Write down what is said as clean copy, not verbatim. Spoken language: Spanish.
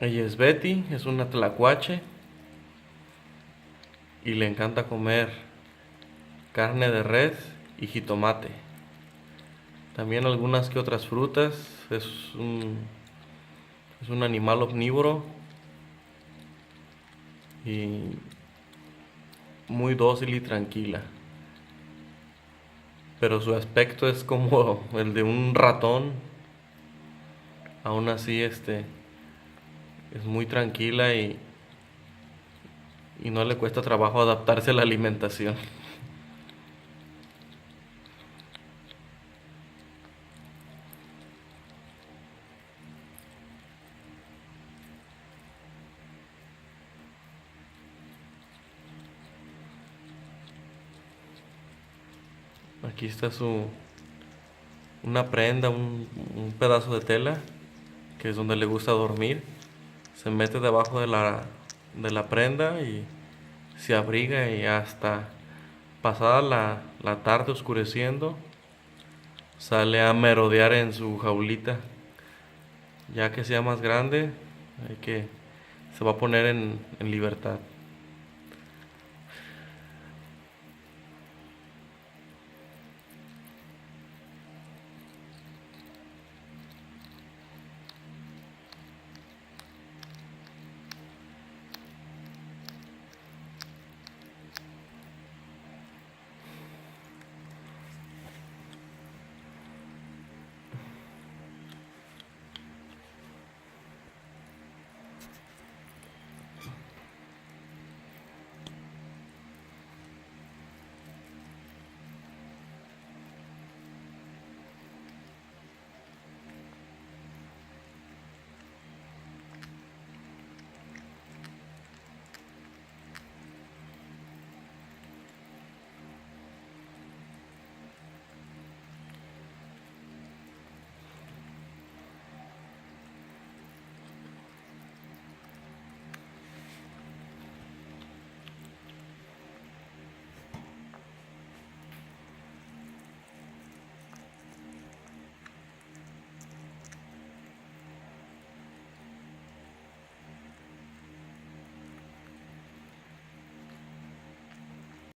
Ella es Betty, es una tlacuache y le encanta comer carne de res y jitomate. También algunas que otras frutas. Es un animal omnívoro y muy dócil y tranquila. Pero su aspecto es como el de un ratón. Aún así, es muy tranquila y no le cuesta trabajo adaptarse a la alimentación. Aquí está una prenda, un pedazo de tela, que es donde le gusta dormir. Se mete debajo de la prenda y se abriga y hasta pasada la tarde oscureciendo, sale a merodear en su jaulita. Ya que sea más grande, se va a poner en libertad.